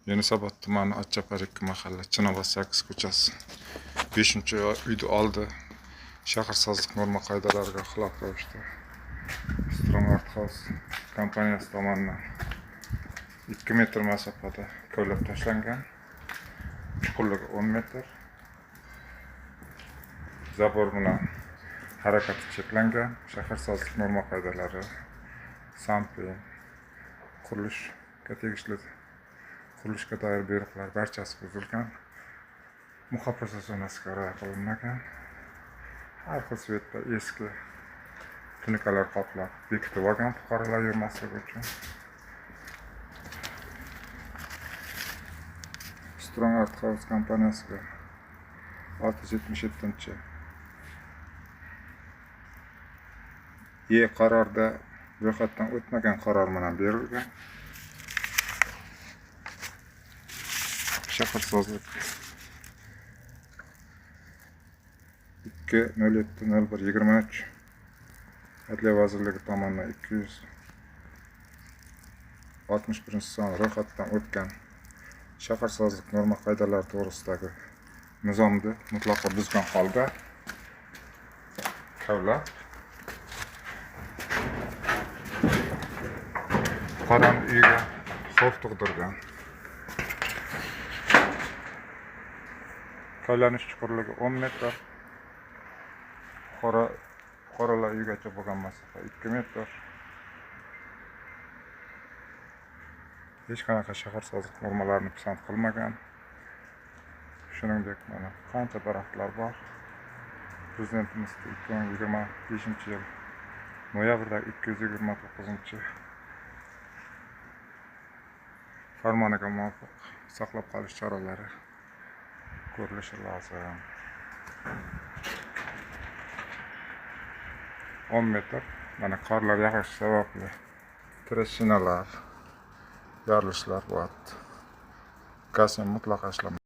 Yunusobod tumani Otchopar mahalla Chinobod 8 ko'chasi 5-uyni oldi shaharsozlik norma qoidalariga xilof ravishda Strong Art House kompaniyasi tomonidan 2 metr masofada kovlab tashlangan. Chuqurligi 10 metr. Zabor bilan harakati cheklangan. Shaharsozlik norma qoidalari Sampi qurilishga tegishli qurilishga doir buyruqlar barchasi buzilgan. Muhofaza zonasiga rioya qilinmagan. Har xil svetda eski tunikalar qoplab bekitib olgan fuqarolar yurmasligi uchun. Strong Art House kompaniyasiga 677 qarorda ro'yxatdan o'tmagan qaror bilan berilgan. Shaharsozlik 2/07/01/23 Adliya vazirligi tomonidan 261-son ro'yxatdan o'tgan shaharsozlik norma qoidalari to'g'risidagi nizomni mutlaqo buzgan holda kovlab fuqaroning uyiga xavf tug'dirgan. Kovlanish chuqurligi 10 metr. Fuqarolar uyigacha bo'lgan masofa 2 metr. Hech qanaqa shaharsozlik normalarini pisand qilmagan. Shuningdek, mana qancha daraxtlar bor. Prezidentimiz 2025-yil noyabrda 229 farmoniga muvofiq saqlab qolish choralari ko'rilishi lozim. 10 metr. Mana qorlar yog'ishi sababli trashinalar, yorilishlar bo'lyapti. Gaz ham mutlaqo ishlamayapti.